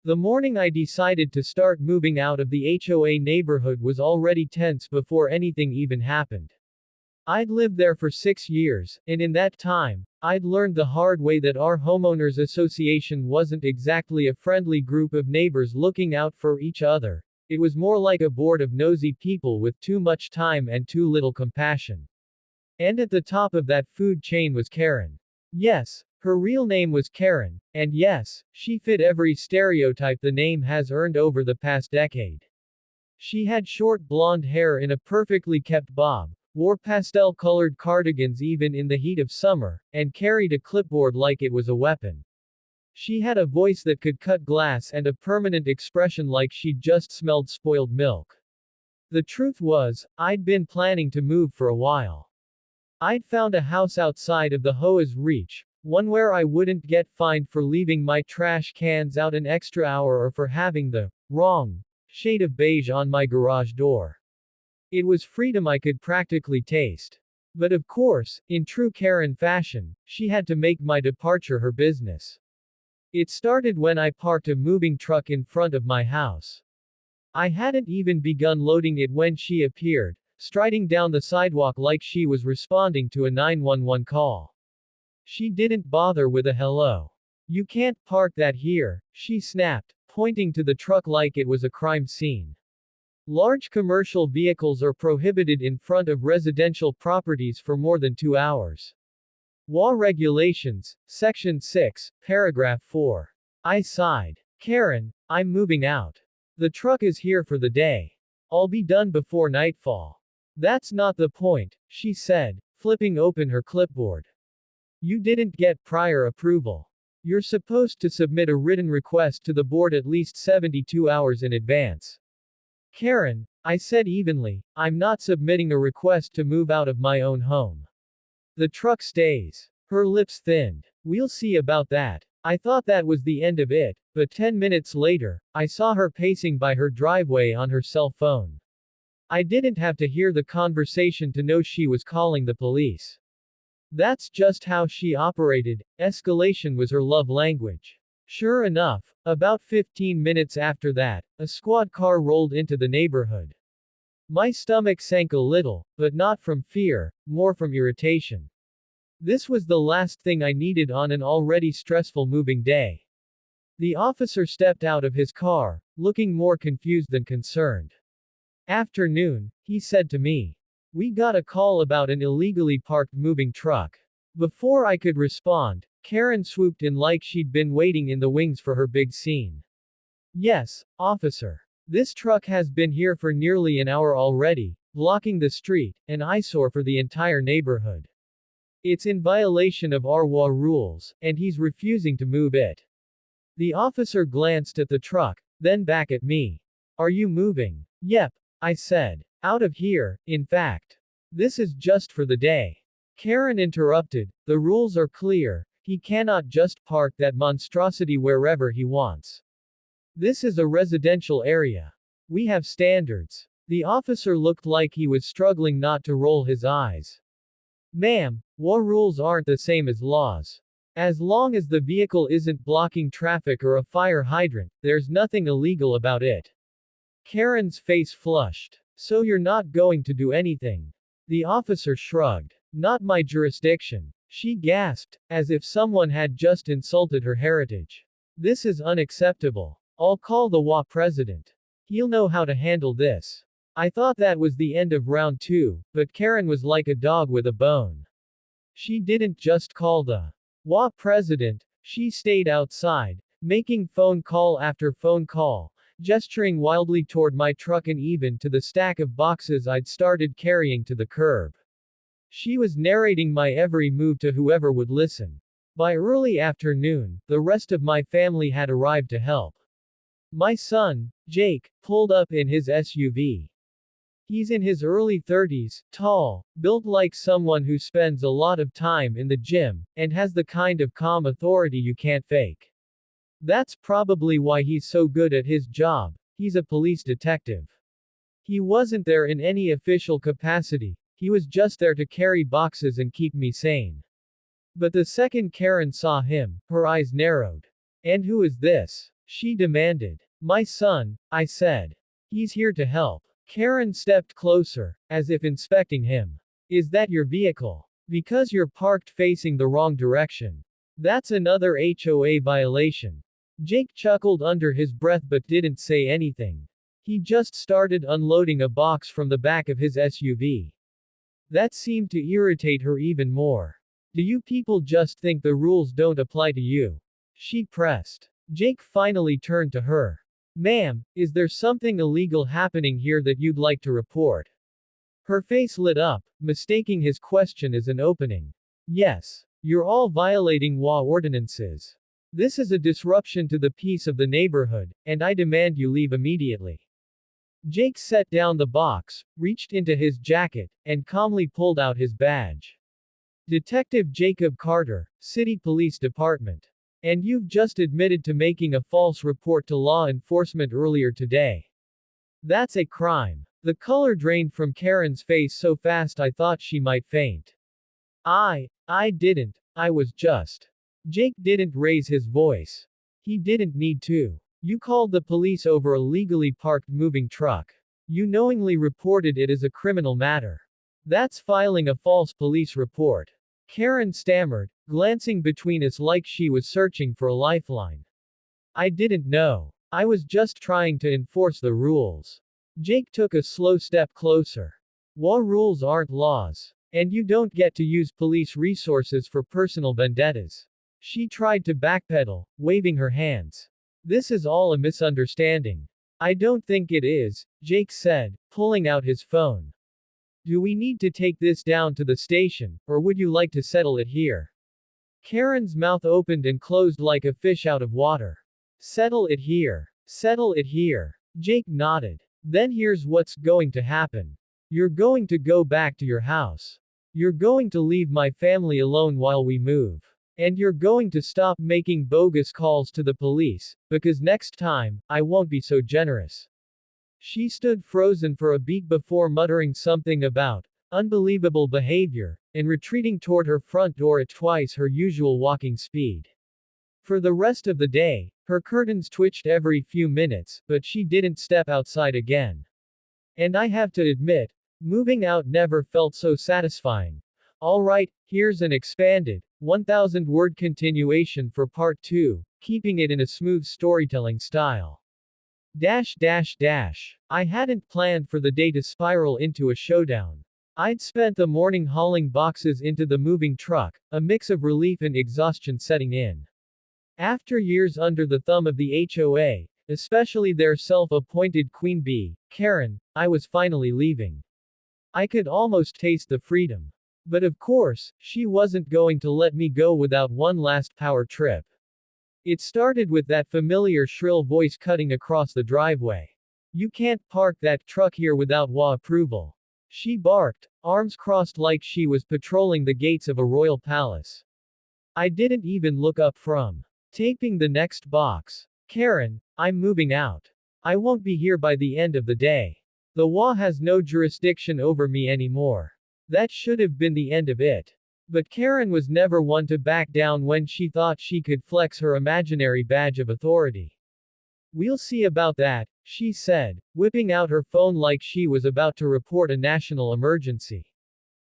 The morning I decided to start moving out of the HOA neighborhood was already tense before anything even happened. I'd lived there for 6 years, and in that time, I'd learned the hard way that our homeowners association wasn't exactly a friendly group of neighbors looking out for each other. It was more like a board of nosy people with too much time and too little compassion. And at the top of that food chain was Karen. Yes, her real name was Karen, and yes, she fit every stereotype the name has earned over the past decade. She had short blonde hair in a perfectly kept bob, wore pastel-colored cardigans even in the heat of summer, and carried a clipboard like it was a weapon. She had a voice that could cut glass and a permanent expression like she'd just smelled spoiled milk. The truth was, I'd been planning to move for a while. I'd found a house outside of the HOA's reach, one where I wouldn't get fined for leaving my trash cans out an extra hour or for having the wrong shade of beige on my garage door. It was freedom I could practically taste. But of course, in true Karen fashion, she had to make my departure her business. It started when I parked a moving truck in front of my house. I hadn't even begun loading it when she appeared, striding down the sidewalk like she was responding to a 911 call. She didn't bother with a hello. "You can't park that here," she snapped, pointing to the truck like it was a crime scene. Large commercial vehicles are prohibited in front of residential properties for more than 2 hours. HOA Regulations, Section 6, Paragraph 4. I sighed. "Karen, I'm moving out. The truck is here for the day. I'll be done before nightfall." "That's not the point," she said, flipping open her clipboard. "You didn't get prior approval. You're supposed to submit a written request to the board at least 72 hours in advance." "Karen," I said evenly, "I'm not submitting a request to move out of my own home. The truck stays." Her lips thinned. "We'll see about that." I thought that was the end of it, but 10 minutes later, I saw her pacing by her driveway on her cell phone. I didn't have to hear the conversation to know she was calling the police. That's just how she operated. Escalation was her love language. Sure enough, about 15 minutes after that, a squad car rolled into the neighborhood. My stomach sank a little, but not from fear, more from irritation. This was the last thing I needed on an already stressful moving day. The officer stepped out of his car, looking more confused than concerned. "Afternoon," he said to me. "We got a call about an illegally parked moving truck." Before I could respond, Karen swooped in like she'd been waiting in the wings for her big scene. "Yes, officer. This truck has been here for nearly an hour already, blocking the street, an eyesore for the entire neighborhood. It's in violation of our HOA rules, and he's refusing to move it." The officer glanced at the truck, then back at me. "Are you moving?" "Yep," I said. "Out of here, in fact. This is just for the day." Karen interrupted. "The rules are clear. He cannot just park that monstrosity wherever he wants. This is a residential area. We have standards." The officer looked like he was struggling not to roll his eyes. "Ma'am, HOA rules aren't the same as laws. As long as the vehicle isn't blocking traffic or a fire hydrant, there's nothing illegal about it." Karen's face flushed. "So you're not going to do anything?" The officer shrugged. "Not my jurisdiction." She gasped, as if someone had just insulted her heritage. "This is unacceptable. I'll call the HOA president. He'll know how to handle this." I thought that was the end of round 2, but Karen was like a dog with a bone. She didn't just call the HOA president, she stayed outside, making phone call after phone call, gesturing wildly toward my truck and even to the stack of boxes I'd started carrying to the curb. She was narrating my every move to whoever would listen. By early afternoon, the rest of my family had arrived to help. My son, Jake, pulled up in his SUV. He's in his early 30s, tall, built like someone who spends a lot of time in the gym, and has the kind of calm authority you can't fake. That's probably why he's so good at his job. He's a police detective. He wasn't there in any official capacity, he was just there to carry boxes and keep me sane. But the second Karen saw him, her eyes narrowed. "And who is this?" She demanded. My son, I said. He's here to help. Karen stepped closer, as if inspecting him. Is that your vehicle? Because you're parked facing the wrong direction. That's another HOA violation. Jake chuckled under his breath but didn't say anything. He just started unloading a box from the back of his SUV. That seemed to irritate her even more. Do you people just think the rules don't apply to you? She pressed. Jake finally turned to her. Ma'am, is there something illegal happening here that you'd like to report? Her face lit up, mistaking his question as an opening. Yes. You're all violating HOA ordinances. This is a disruption to the peace of the neighborhood, and I demand you leave immediately. Jake set down the box, reached into his jacket, and calmly pulled out his badge. Detective Jacob Carter, City Police Department. And you've just admitted to making a false report to law enforcement earlier today. That's a crime. The color drained from Karen's face so fast I thought she might faint. I didn't. I was just. Jake didn't raise his voice. He didn't need to. You called the police over a legally parked moving truck. You knowingly reported it as a criminal matter. That's filing a false police report. Karen stammered, glancing between us like she was searching for a lifeline. I didn't know. I was just trying to enforce the rules. Jake took a slow step closer. HOA rules aren't laws. And you don't get to use police resources for personal vendettas. She tried to backpedal, waving her hands. This is all a misunderstanding. I don't think it is, Jake said, pulling out his phone. Do we need to take this down to the station, or would you like to settle it here? Karen's mouth opened and closed like a fish out of water. Settle it here. Settle it here. Jake nodded. Then here's what's going to happen. You're going to go back to your house. You're going to leave my family alone while we move. And you're going to stop making bogus calls to the police, because next time, I won't be so generous. She stood frozen for a beat before muttering something about unbelievable behavior, and retreating toward her front door at twice her usual walking speed. For the rest of the day, her curtains twitched every few minutes, but she didn't step outside again. And I have to admit, moving out never felt so satisfying. Alright, here's an expanded, 1,000-word continuation for part 2, keeping it in a smooth storytelling style. I hadn't planned for the day to spiral into a showdown. I'd spent the morning hauling boxes into the moving truck, a mix of relief and exhaustion setting in. After years under the thumb of the HOA, especially their self-appointed queen bee, Karen, I was finally leaving. I could almost taste the freedom. But of course, she wasn't going to let me go without one last power trip. It started with that familiar shrill voice cutting across the driveway. You can't park that truck here without HOA approval. She barked, arms crossed like she was patrolling the gates of a royal palace. I didn't even look up from taping the next box. Karen, I'm moving out. I won't be here by the end of the day. The HOA has no jurisdiction over me anymore. That should have been the end of it. But Karen was never one to back down when she thought she could flex her imaginary badge of authority. We'll see about that, she said, whipping out her phone like she was about to report a national emergency.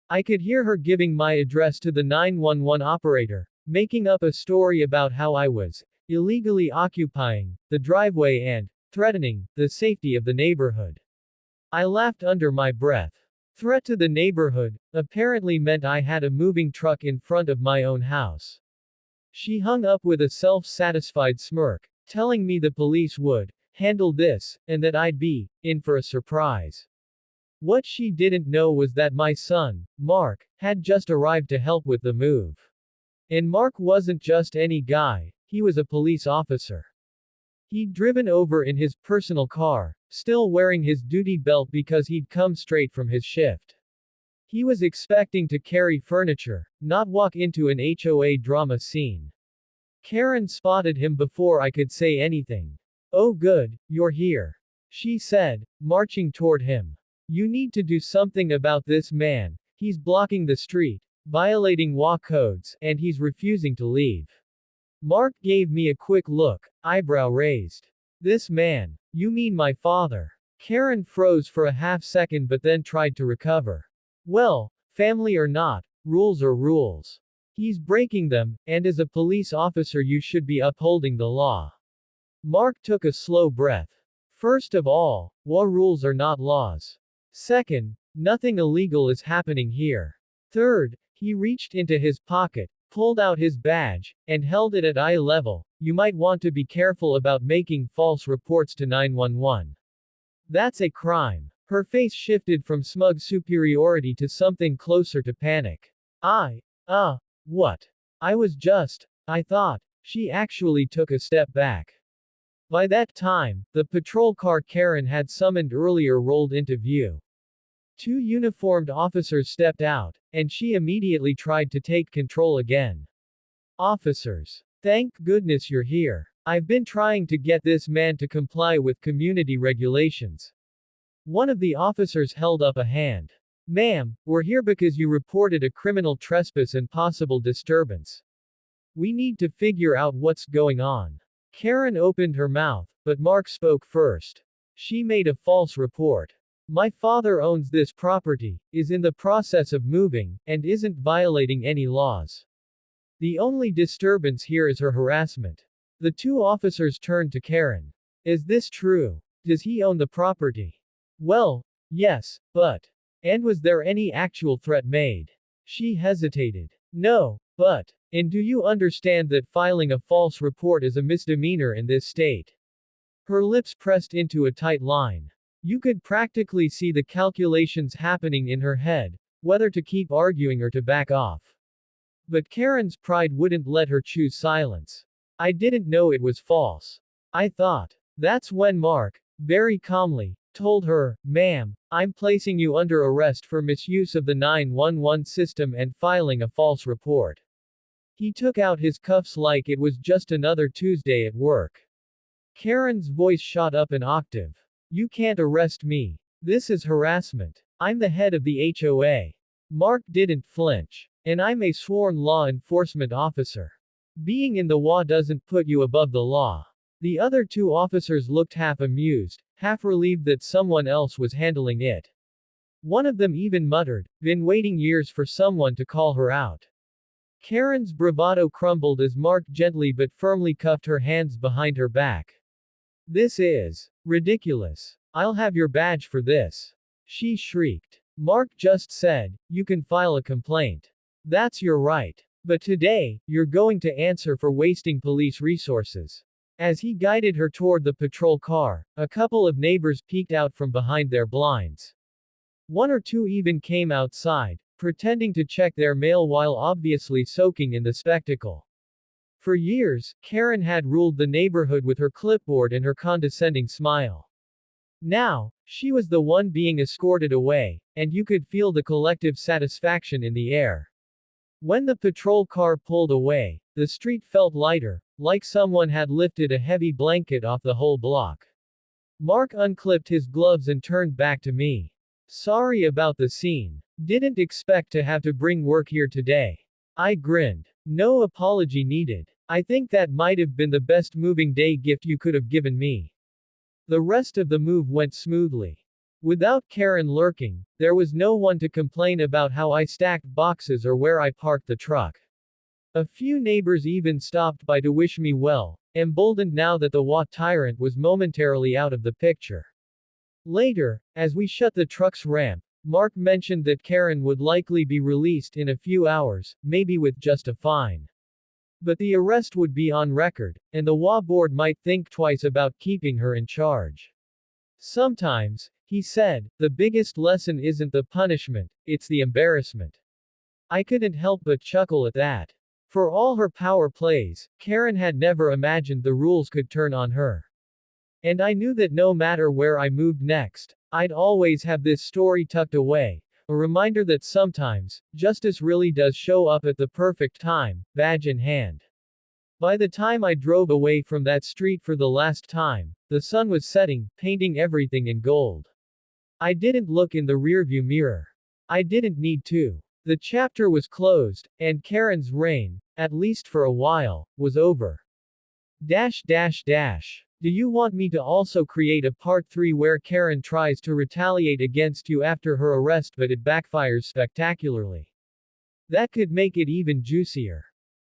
I could hear her giving my address to the 911 operator, making up a story about how I was illegally occupying the driveway and threatening the safety of the neighborhood. I laughed under my breath. Threat to the neighborhood apparently meant I had a moving truck in front of my own house. She hung up with a self-satisfied smirk, telling me the police would handle this, and that I'd be in for a surprise. What she didn't know was that my son, Mark, had just arrived to help with the move. And Mark wasn't just any guy, he was a police officer. He'd driven over in his personal car, still wearing his duty belt because he'd come straight from his shift. He was expecting to carry furniture, not walk into an HOA drama scene. Karen spotted him before I could say anything. Oh good, you're here. She said, marching toward him. You need to do something about this man, he's blocking the street, violating HOA codes, and he's refusing to leave. Mark gave me a quick look, eyebrow raised. This man. You mean my father? Karen froze for a half second but then tried to recover. Well, family or not, rules are rules. He's breaking them, and as a police officer you should be upholding the law. Mark took a slow breath. First of all, law rules are not laws. Second, nothing illegal is happening here. Third, he reached into his pocket, pulled out his badge, and held it at eye level. You might want to be careful about making false reports to 911. That's a crime. Her face shifted from smug superiority to something closer to panic. What? I thought. She actually took a step back. By that time, the patrol car Karen had summoned earlier rolled into view. Two uniformed officers stepped out, and she immediately tried to take control again. Officers. Thank goodness you're here. I've been trying to get this man to comply with community regulations. One of the officers held up a hand. Ma'am, we're here because you reported a criminal trespass and possible disturbance. We need to figure out what's going on. Karen opened her mouth, but Mark spoke first. She made a false report. My father owns this property, is in the process of moving, and isn't violating any laws. The only disturbance here is her harassment. The two officers turned to Karen. Is this true? Does he own the property? Well, yes, but. And was there any actual threat made? She hesitated. No, but. And do you understand that filing a false report is a misdemeanor in this state? Her lips pressed into a tight line. You could practically see the calculations happening in her head, whether to keep arguing or to back off. But Karen's pride wouldn't let her choose silence. I didn't know it was false. I thought. That's when Mark, very calmly, told her, Ma'am, I'm placing you under arrest for misuse of the 911 system and filing a false report. He took out his cuffs like it was just another Tuesday at work. Karen's voice shot up an octave. You can't arrest me. This is harassment. I'm the head of the HOA. Mark didn't flinch. And I'm a sworn law enforcement officer. Being in the WA doesn't put you above the law. The other two officers looked half amused, half relieved that someone else was handling it. One of them even muttered, been waiting years for someone to call her out. Karen's bravado crumbled as Mark gently but firmly cuffed her hands behind her back. This is ridiculous. I'll have your badge for this. She shrieked. Mark just said, you can file a complaint. That's your right. But today, you're going to answer for wasting police resources. As he guided her toward the patrol car, a couple of neighbors peeked out from behind their blinds. One or two even came outside, pretending to check their mail while obviously soaking in the spectacle. For years, Karen had ruled the neighborhood with her clipboard and her condescending smile. Now, she was the one being escorted away, and you could feel the collective satisfaction in the air. When the patrol car pulled away, the street felt lighter, like someone had lifted a heavy blanket off the whole block. Mark unclipped his gloves and turned back to me. Sorry about the scene. Didn't expect to have to bring work here today. I grinned. No apology needed. I think that might have been the best moving day gift you could have given me. The rest of the move went smoothly. Without Karen lurking, there was no one to complain about how I stacked boxes or where I parked the truck. A few neighbors even stopped by to wish me well, emboldened now that the WA tyrant was momentarily out of the picture. Later, as we shut the truck's ramp, Mark mentioned that Karen would likely be released in a few hours, maybe with just a fine. But the arrest would be on record, and the WA board might think twice about keeping her in charge. Sometimes, he said, the biggest lesson isn't the punishment, it's the embarrassment. I couldn't help but chuckle at that. For all her power plays, Karen had never imagined the rules could turn on her. And I knew that no matter where I moved next, I'd always have this story tucked away, a reminder that sometimes, justice really does show up at the perfect time, badge in hand. By the time I drove away from that street for the last time, the sun was setting, painting everything in gold. I didn't look in the rearview mirror. I didn't need to. The chapter was closed, and Karen's reign, at least for a while, was over. Dash dash dash. Do you want me to also create a part 3 where Karen tries to retaliate against you after her arrest but it backfires spectacularly? That could make it even juicier.